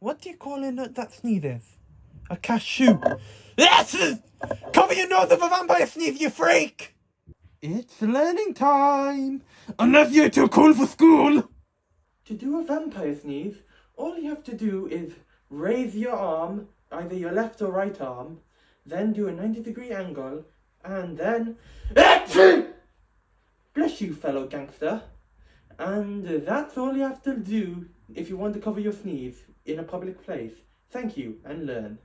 What do you call a nut that sneezes? A cashew. Cover your nose with a vampire sneeze, you freak! It's learning time! Unless you're too cool for school! To do a vampire sneeze, all you have to do is raise your arm, either your left or right arm, then do a 90-degree angle, and then... Bless you, fellow gangster. And that's all you have to do if you want to cover your sneeze in a public place. Thank you, and learn.